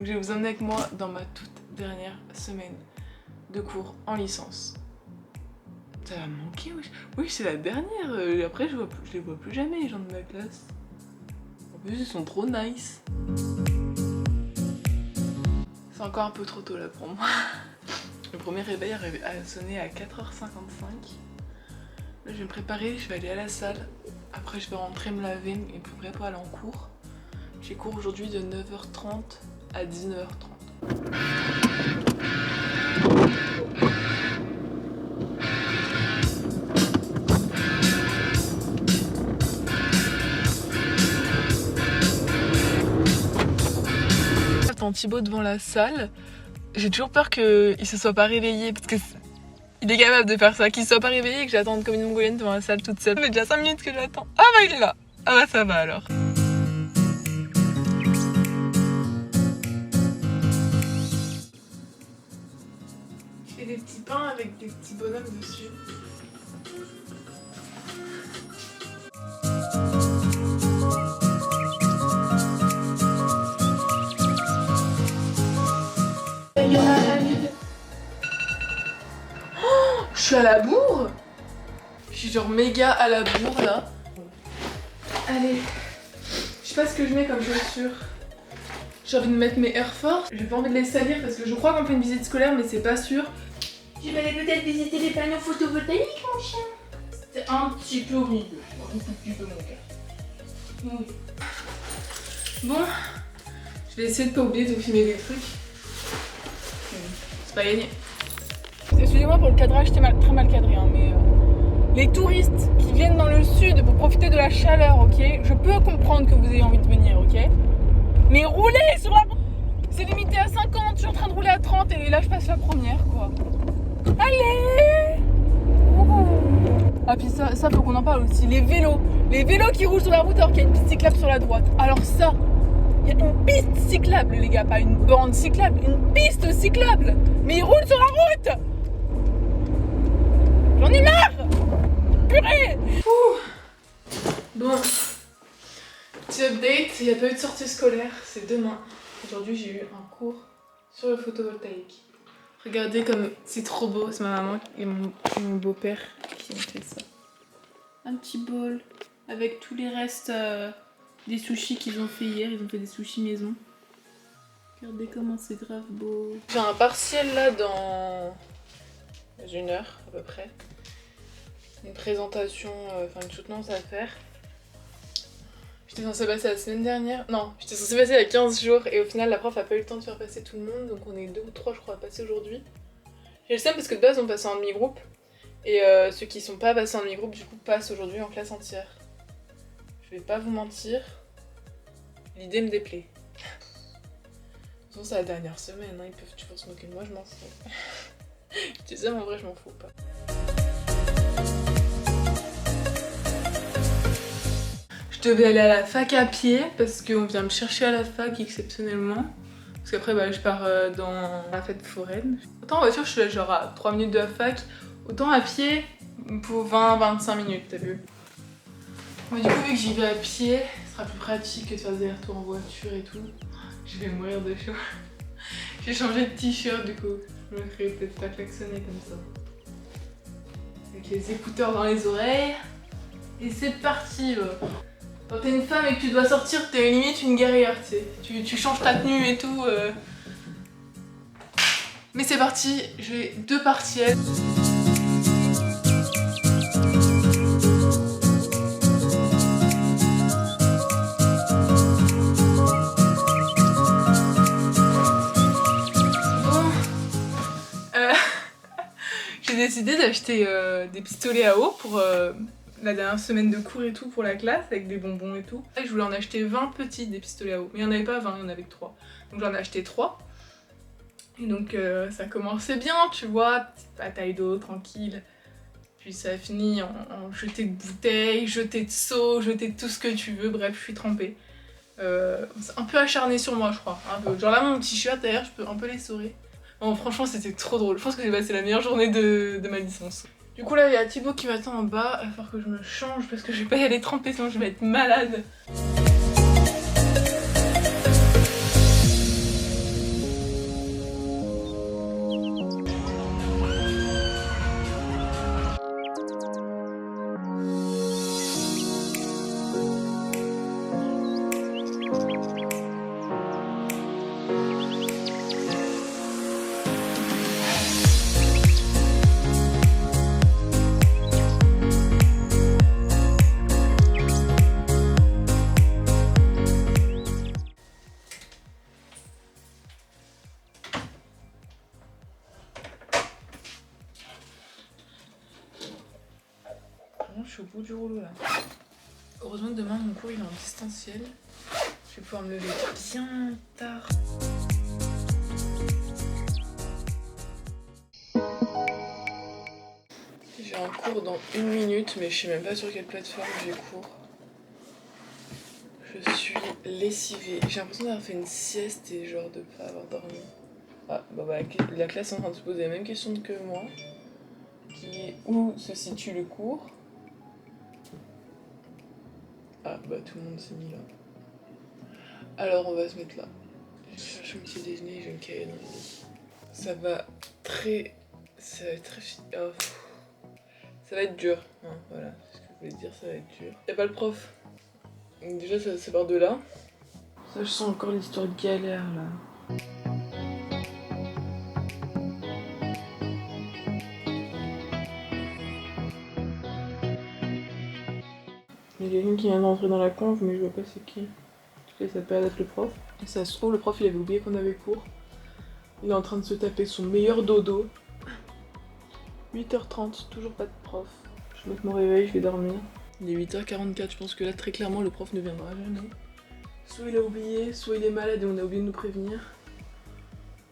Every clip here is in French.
Je vais vous emmener avec moi dans ma toute dernière semaine de cours en licence. Ça va me manquer, oui. Oui, c'est la dernière. Après, je les vois plus jamais, les gens de ma classe. En plus, ils sont trop nice. C'est encore un peu trop tôt là pour moi. Le premier réveil a sonné à 4h55. Là, je vais me préparer, je vais aller à la salle. Après, je vais rentrer me laver et préparer pour aller en cours. J'ai cours aujourd'hui de 9h30 à 19h30. J'attends Thibaut devant la salle. J'ai toujours peur qu'il se soit pas réveillé parce que il est capable de faire ça, qu'il se soit pas réveillé et que j'attende comme une mongolienne devant la salle toute seule. Ça fait déjà 5 minutes que j'attends. Ah bah il est là. Ah bah ça va alors. Je fais des petits pains avec des petits bonhommes dessus. Oh, je suis à la bourre. Je suis genre méga à la bourre là. Allez, je sais pas ce que je mets comme chaussures. J'ai envie de mettre mes Air Force. J'ai pas envie de les salir parce que je crois qu'on fait une visite scolaire mais c'est pas sûr. Tu vas aller peut-être visiter les panneaux photovoltaïques, mon chien? C'est un petit peu horrible. Un petit peu mon cas. Oui. Bon, je vais essayer de pas oublier de filmer des trucs. C'est pas gagné. Excusez-moi pour le cadrage, c'était très mal cadré, hein, mais les touristes qui viennent dans le sud pour profiter de la chaleur, ok? Je peux comprendre que vous ayez envie de venir, ok? Mais rouler sur la... C'est limité à 50, je suis en train de rouler à 30 et là je passe la première, quoi. Allez! Ah puis ça faut qu'on en parle aussi, les vélos qui roulent sur la route alors qu'il y a une piste cyclable sur la droite. Alors ça, il y a une piste cyclable les gars, pas une bande cyclable, une piste cyclable. Mais ils roulent sur la route. J'en ai marre. Purée. Bon, petit update, il n'y a pas eu de sortie scolaire, c'est demain. Aujourd'hui j'ai eu un cours sur le photovoltaïque. Regardez comme c'est trop beau, c'est ma maman et mon beau-père qui ont fait ça. Un petit bol avec tous les restes des sushis qu'ils ont fait hier, ils ont fait des sushis maison. Regardez comment c'est grave beau. J'ai un partiel là dans 1 heure à peu près. Une présentation, enfin une soutenance à faire. J'étais censée passer la semaine dernière, non, j'étais censée passer il y a 15 jours et au final la prof a pas eu le temps de faire passer tout le monde, donc on est 2 ou 3 je crois à passer aujourd'hui. J'ai le seum parce que de base on passe en demi-groupe et ceux qui sont pas passés en demi-groupe du coup passent aujourd'hui en classe entière. Je vais pas vous mentir, l'idée me déplaît. De toute façon c'est la dernière semaine, hein, ils peuvent toujours se moquer de moi, je m'en fous. Je dis ça mais en vrai je m'en fous pas. Je devais aller à la fac à pied parce qu'on vient me chercher à la fac exceptionnellement. Parce qu'après bah, je pars dans la fête foraine. Autant en voiture je suis là genre à 3 minutes de la fac, autant à pied pour 20-25 minutes, t'as vu. Mais du coup vu que j'y vais à pied, ce sera plus pratique que de faire des allers-retours en voiture et tout. Je vais mourir de chaud. J'ai changé de t-shirt du coup, je me ferai peut-être pas klaxonner comme ça. Avec les écouteurs dans les oreilles. Et c'est parti Quand t'es une femme et que tu dois sortir, t'es limite une guerrière, tu sais. Tu changes ta tenue et tout. Mais c'est parti, j'ai 2 partiels. Bon, j'ai décidé d'acheter des pistolets à eau pour... la dernière semaine de cours et tout pour la classe avec des bonbons et tout. Et je voulais en acheter 20 petits des pistolets à eau, mais il n'y en avait pas 20, il y en avait que 3. Donc j'en ai acheté 3. Et donc ça commençait bien, tu vois, petite bataille d'eau, tranquille. Puis ça a fini en jeté de bouteilles, jeté de seaux, jeté de tout ce que tu veux, bref, je suis trempée. C'est un peu acharné sur moi je crois, un peu. Genre là mon t-shirt d'ailleurs, je peux un peu l'essorer. Bon franchement c'était trop drôle, je pense que j'ai passé la meilleure journée de ma licence. Du coup là il y a Thibaut qui m'attend en bas, il va falloir que je me change parce que je vais pas y aller tremper sinon je vais être malade. Je suis au bout du rouleau là. Heureusement que demain mon cours il est en distanciel. Je vais pouvoir me lever bien tard. J'ai un cours dans 1 minute mais je sais même pas sur quelle plateforme j'ai cours. Je suis lessivée. J'ai l'impression d'avoir fait une sieste et genre de pas avoir dormi. Ah bah la classe est en train de se poser la même question que moi. Qui est où se situe le cours? Ah bah tout le monde s'est mis là. Alors on va se mettre là. Je vais chercher mon petit déjeuner et je vais me caler dans le lit. Ça va être très... Oh. Ça va être dur. Hein, voilà, c'est ce que je voulais dire, ça va être dur. Y'a pas le prof. Donc déjà ça part de là. Ça je sens encore l'histoire de galère là. Il y a quelqu'un qui vient d'entrer dans la conve mais je vois pas c'est qui. En tout cas ça peut être le prof. Et ça se trouve le prof il avait oublié qu'on avait cours. Il est en train de se taper son meilleur dodo. 8h30, toujours pas de prof. Je vais mettre mon réveil, je vais dormir. Il est 8h44, je pense que là très clairement le prof ne viendra jamais. Soit il a oublié, soit il est malade et on a oublié de nous prévenir.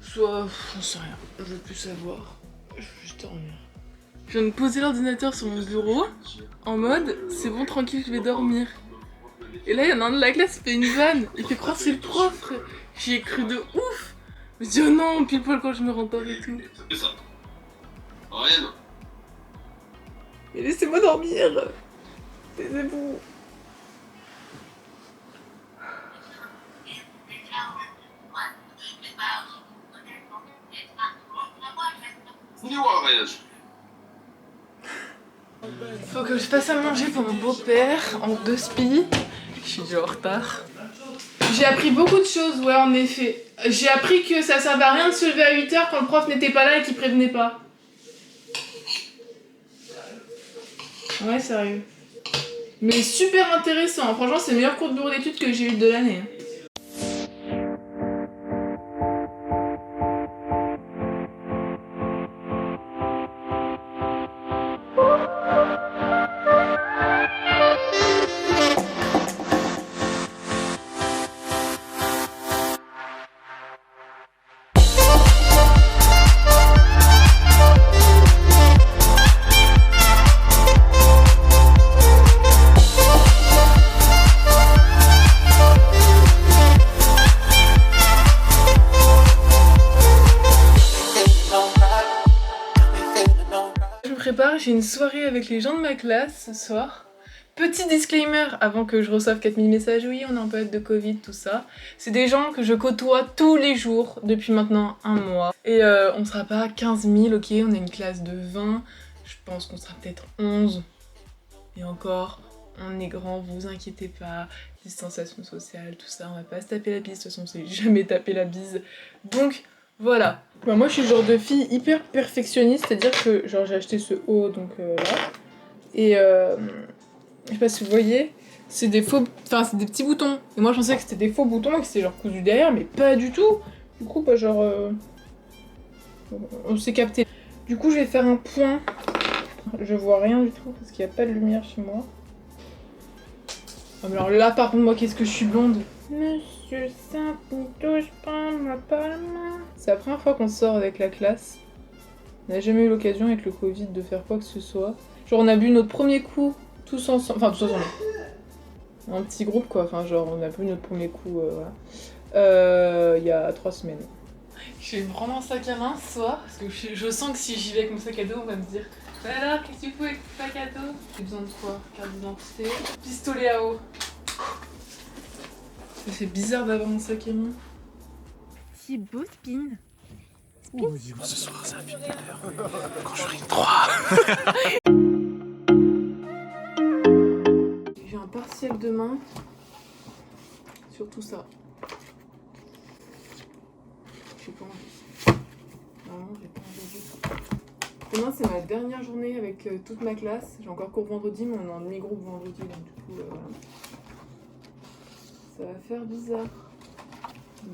Soit... j'en sais rien, je veux plus savoir. Je veux juste dormir. Je viens de poser l'ordinateur sur mon bureau, en mode c'est bon tranquille je vais dormir. Et là il y en a un de la classe qui fait une vanne, il fait croire que c'est le prof frère. J'y ai cru de ouf. Je me dis oh non, pile poil quand je me rendors et tout. C'est ça. Rien. Mais laissez-moi dormir. Taisez-vous. Faut que je fasse à manger pour mon beau-père en 2 spies. Je suis déjà en retard. J'ai appris beaucoup de choses, ouais, en effet. J'ai appris que ça servait à rien de se lever à 8h quand le prof n'était pas là et qu'il prévenait pas. Ouais, sérieux. Mais super intéressant. Franchement, c'est le meilleur cours de bureau d'études que j'ai eu de l'année. J'ai une soirée avec les gens de ma classe ce soir. Petit disclaimer avant que je reçoive 4000 messages, oui on est en période de Covid, tout ça. C'est des gens que je côtoie tous les jours depuis maintenant 1 mois. Et on sera pas 15 000, ok, on est une classe de 20. Je pense qu'on sera peut-être 11. Et encore, on est grand, vous inquiétez pas. Distanciation sociale, tout ça, on va pas se taper la bise. De toute façon on s'est jamais tapé la bise. Donc voilà. Bah, moi je suis le genre de fille hyper perfectionniste, c'est-à-dire que genre j'ai acheté ce haut donc là. Et je sais pas si vous voyez, c'est des faux, enfin c'est des petits boutons. Et moi je pensais que c'était des faux boutons et que c'était genre cousu derrière, mais pas du tout. Du coup bah genre on s'est capté. Du coup je vais faire un point. Je vois rien du tout parce qu'il n'y a pas de lumière chez moi. Ah, mais alors là par contre moi qu'est-ce que je suis blonde. Monsieur Saint, ne touche pas ma palme. C'est la première fois qu'on sort avec la classe. On n'a jamais eu l'occasion avec le Covid de faire quoi que ce soit. Genre on a bu notre premier coup tous ensemble, enfin tous ensemble. Un petit groupe quoi, enfin genre on a bu notre premier coup voilà. Il y a 3 semaines. Je vais me prendre un sac à main ce soir, parce que je sens que si j'y vais avec mon sac à dos on va me dire bah alors qu'est-ce que tu fais avec ton sac à dos? J'ai besoin de quoi? Carte d'identité, pistolet à eau. Ça fait bizarre d'avoir un sac à main. C'est beau, Spin. Oh, dis-moi ce soir, c'est un film d'horreur. Quand je ris 3. J'ai un partiel demain sur tout ça. Demain c'est ma dernière journée avec toute ma classe. J'ai encore cours vendredi, mais on est en demi-groupe vendredi, donc du coup voilà. Ça va faire bizarre.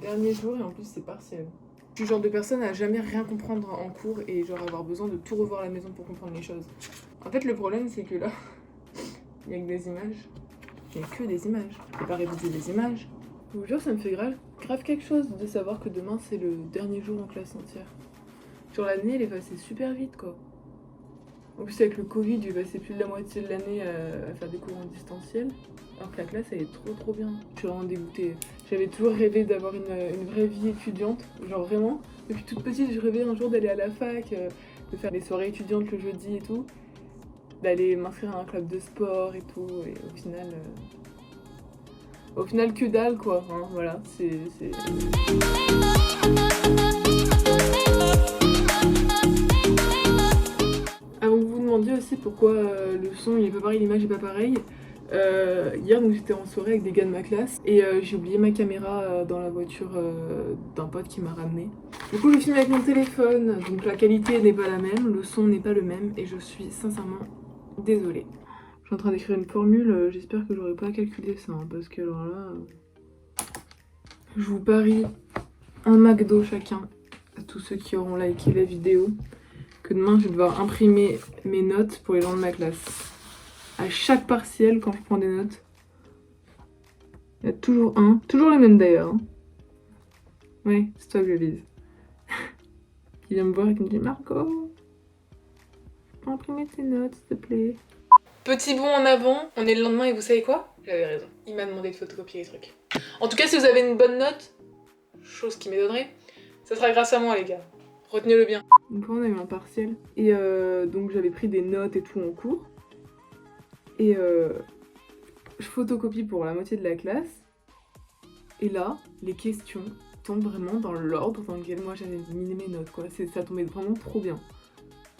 Dernier jour et en plus c'est partiel. Je suis le genre de personne à jamais rien comprendre en cours et genre avoir besoin de tout revoir à la maison pour comprendre les choses. En fait le problème c'est que là, il y a que des images. Il n'y a que des images. Je peux pas réviser des images. Je vous jure, ça me fait grave quelque chose de savoir que demain c'est le dernier jour en classe entière. Sur l'année, elle est passée super vite quoi. En plus, avec le Covid, j'ai passé plus de la moitié de l'année à faire des cours en distanciel. Alors que la classe, elle est trop bien. Je suis vraiment dégoûtée. J'avais toujours rêvé d'avoir une vraie vie étudiante. Genre vraiment, depuis toute petite, je rêvais un jour d'aller à la fac, de faire des soirées étudiantes le jeudi et tout. D'aller m'inscrire à un club de sport et tout. Et au final que dalle quoi. Hein, voilà, c'est... Avant que vous vous demandiez aussi pourquoi le son il est pas pareil, l'image est pas pareille. Hier donc j'étais en soirée avec des gars de ma classe et j'ai oublié ma caméra dans la voiture d'un pote qui m'a ramené. Du coup je filme avec mon téléphone, donc la qualité n'est pas la même, le son n'est pas le même et je suis sincèrement désolée. Je suis en train d'écrire une formule, j'espère que j'aurai pas calculé ça hein, parce que alors là... je vous parie un McDo chacun à tous ceux qui auront liké la vidéo que demain je vais devoir imprimer mes notes pour les gens de ma classe. À chaque partiel, quand je prends des notes, il y a toujours toujours les mêmes d'ailleurs. Hein. Ouais, c'est toi que je vise. Qui vient me voir et qui me dit Margot, tu peux imprimer tes notes s'il te plaît. Petit bond en avant, on est le lendemain et vous savez quoi? J'avais raison, il m'a demandé de photocopier les trucs. En tout cas, si vous avez une bonne note, chose qui m'étonnerait, ça sera grâce à moi les gars. Retenez-le bien. Donc on a eu un partiel et donc j'avais pris des notes et tout en cours. Et je photocopie pour la moitié de la classe. Et là, les questions tombent vraiment dans l'ordre dans lequel moi j'avais mis mes notes quoi. Ça tombait vraiment trop bien.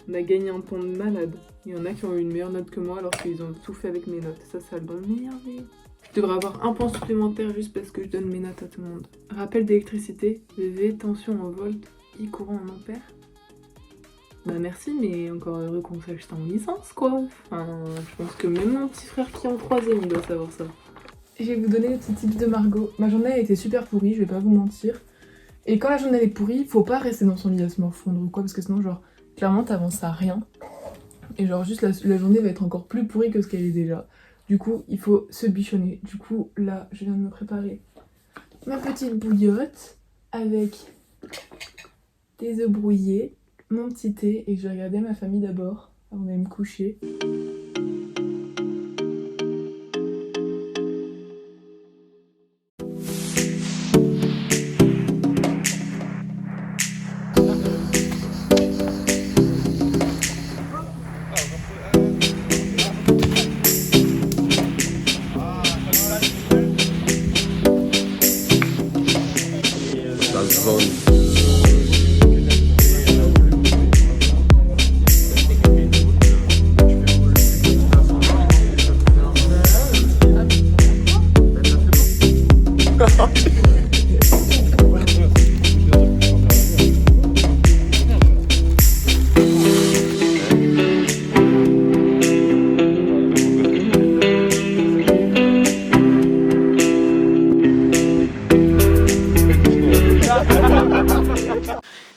On a gagné un temps de malade. Il y en a qui ont eu une meilleure note que moi alors qu'ils ont tout fait avec mes notes. Ça doit m'énerver. Je devrais avoir un point supplémentaire juste parce que je donne mes notes à tout le monde. Rappel d'électricité, VV, tension en volts, I courant en ampères. Bah merci, mais encore heureux qu'on sache ça en licence quoi. Enfin, je pense que même mon petit frère qui est en 3ème il doit savoir ça. Je vais vous donner les petits tips de Margot. Ma journée a été super pourrie, je vais pas vous mentir. Et quand la journée est pourrie, faut pas rester dans son lit à se morfondre ou quoi, parce que sinon genre, clairement t'avances à rien. Et genre juste la journée va être encore plus pourrie que ce qu'elle est déjà. Du coup, il faut se bichonner. Du coup, là, je viens de me préparer ma petite bouillotte avec des œufs brouillés, mon petit thé et je vais regarder ma famille d'abord avant d'aller me coucher.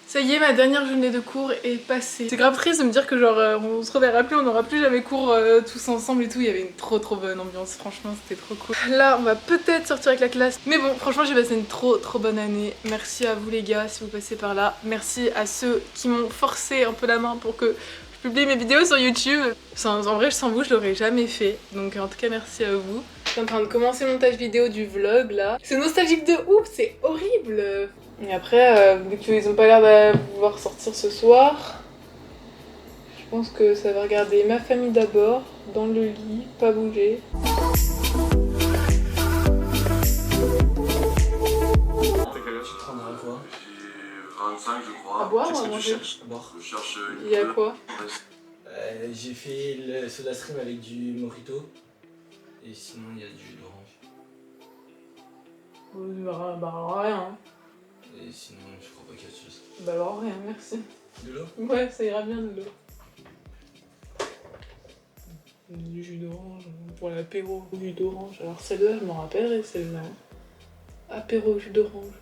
Ça y est, ma dernière journée de cours est passée. C'est grave triste de me dire que genre on se reverra plus, on n'aura plus jamais cours tous ensemble et tout. Il y avait une trop bonne ambiance, franchement c'était trop cool. Là on va peut-être sortir avec la classe. Mais bon, franchement j'ai passé une trop bonne année. Merci à vous les gars si vous passez par là. Merci à ceux qui m'ont forcé un peu la main pour que je publie mes vidéos sur YouTube. En vrai sans vous je l'aurais jamais fait. Donc en tout cas merci à vous. Je suis en train de commencer le montage vidéo du vlog là. C'est nostalgique de ouf, c'est horrible. Et après, vu qu'ils ont pas l'air de pouvoir sortir ce soir, je pense que ça va regarder ma famille d'abord, dans le lit, pas bouger. T'as quel âge? 30 à quoi? J'ai 25 je crois. À boire ou Qu'est-ce à que tu manger? cherches à boire? Je cherche une Il y a bleue. quoi? J'ai fait le soda stream avec du mojito. Et sinon il y a du jus d'orange. Bah alors rien. Et sinon je crois pas qu'il y a de chose. Bah alors rien, merci. De l'eau? Ouais, ça ira bien de l'eau. Du jus d'orange pour l'apéro, jus d'orange. Alors celle-là, je m'en rappellerai celle-là. Apéro jus d'orange.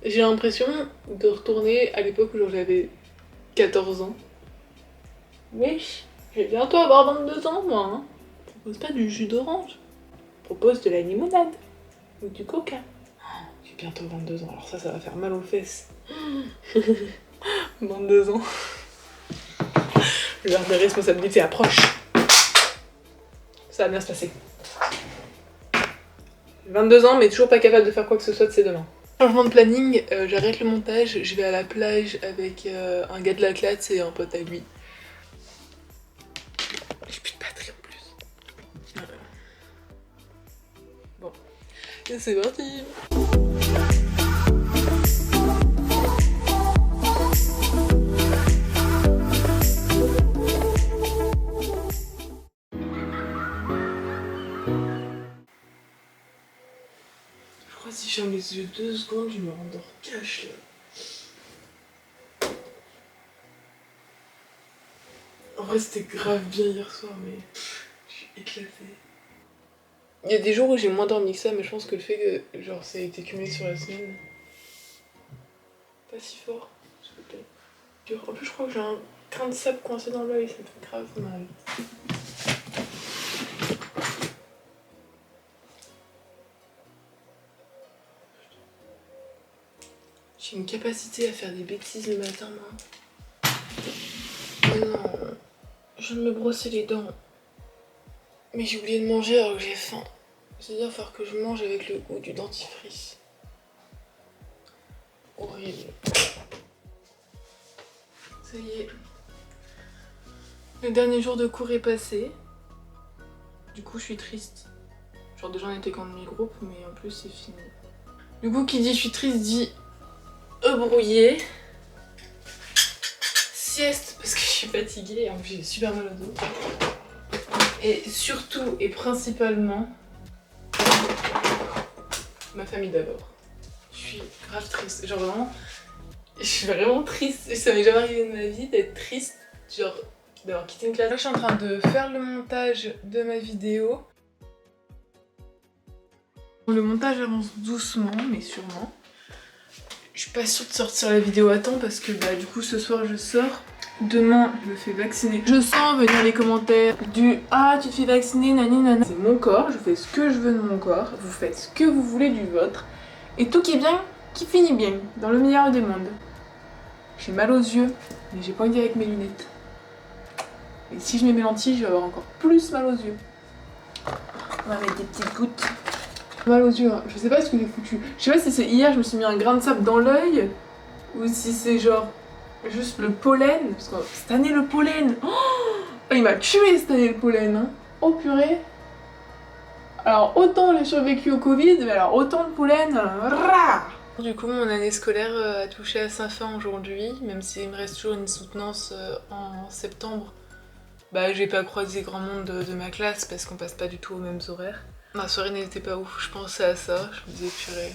J'ai l'impression de retourner à l'époque où j'avais 14 ans. Wesh, je vais bientôt avoir 22 ans moi. Hein. Je propose pas du jus d'orange. Je propose de la limonade. Ou du coca. Oh, j'ai bientôt 22 ans, alors ça va faire mal aux fesses. 22 ans. L'heure des responsabilités approche. Ça va bien se passer. 22 ans, mais toujours pas capable de faire quoi que ce soit de ces deux mains. Changement de planning, j'arrête le montage, je vais à la plage avec un gars de la classe et un pote à lui. J'ai plus de batterie en plus. Bon, et c'est parti. Si je ferme les yeux 2 secondes, je me rendors cash là. En vrai c'était grave bien hier soir mais je suis éclatée. Il y a des jours où j'ai moins dormi que ça mais je pense que le fait que genre ça a été cumulé sur la semaine. Pas si fort, s'il vous plaît. En plus je crois que j'ai un grain de sable coincé dans l'œil, ça me fait grave mal. J'ai une capacité à faire des bêtises le matin, moi. Oh non, je viens de me brosser les dents. Mais j'ai oublié de manger alors que j'ai faim. C'est-à-dire qu'il va falloir que je mange avec le goût du dentifrice. Horrible. Ça y est. Le dernier jour de cours est passé. Du coup, je suis triste. Genre déjà on était qu'en demi-groupe, mais en plus c'est fini. Du coup, qui dit je suis triste dit brouillé, sieste parce que je suis fatiguée et en plus j'ai super mal au dos. Et surtout et principalement, ma famille d'abord. Je suis grave triste, genre vraiment, je suis vraiment triste. Ça m'est jamais arrivé de ma vie d'être triste, genre d'avoir quitté une classe. Là je suis en train de faire le montage de ma vidéo. Le montage avance doucement mais sûrement. Je suis pas sûre de sortir la vidéo à temps parce que bah du coup ce soir je sors. Demain je me fais vacciner. Je sens venir les commentaires du ah tu te fais vacciner nani nana. C'est mon corps, je fais ce que je veux de mon corps. Vous faites ce que vous voulez du vôtre. Et tout qui est bien, qui finit bien. Dans le meilleur des mondes. J'ai mal aux yeux, mais j'ai pas envie avec mes lunettes. Et si je mets mes lentilles, je vais avoir encore plus mal aux yeux. On va mettre des petites gouttes. Mal aux yeux, hein. Je sais pas ce que j'ai foutu. Je sais pas si c'est hier je me suis mis un grain de sable dans l'œil ou si c'est genre juste le pollen. Parce que cette année le pollen, oh il m'a tué cette année le pollen. Hein. Oh purée. Alors autant j'ai survécu au Covid, mais alors autant le pollen. Du coup mon année scolaire a touché à sa fin aujourd'hui, même s'il me reste toujours une soutenance en septembre. Bah j'ai pas croisé grand monde de ma classe parce qu'on passe pas du tout aux mêmes horaires. Ma soirée n'était pas ouf, je pensais à ça, je me disais purée,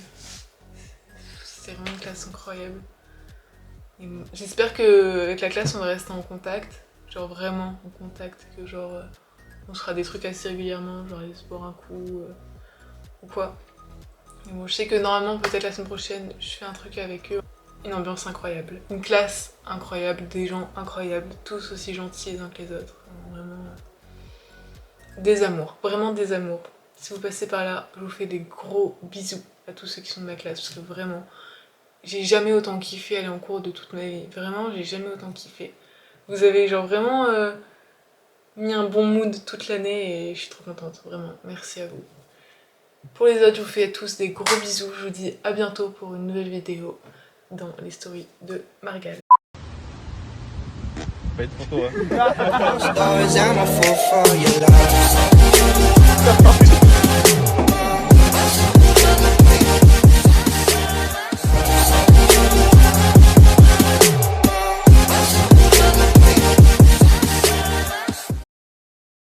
c'est vraiment une classe incroyable. J'espère qu'avec la classe on va rester en contact, genre vraiment en contact, que genre on se fera des trucs assez régulièrement, genre aller se boire un coup ou quoi. Mais bon, je sais que normalement peut-être la semaine prochaine je fais un truc avec eux, une ambiance incroyable, une classe incroyable, des gens incroyables, tous aussi gentils les uns que les autres, vraiment des amours, vraiment des amours. Si vous passez par là, je vous fais des gros bisous à tous ceux qui sont de ma classe parce que vraiment, j'ai jamais autant kiffé aller en cours de toute ma vie. Vraiment, j'ai jamais autant kiffé. Vous avez genre vraiment mis un bon mood toute l'année et je suis trop contente, vraiment. Merci à vous. Pour les autres, je vous fais tous des gros bisous. Je vous dis à bientôt pour une nouvelle vidéo dans les stories de Margal. Pas être photo, hein.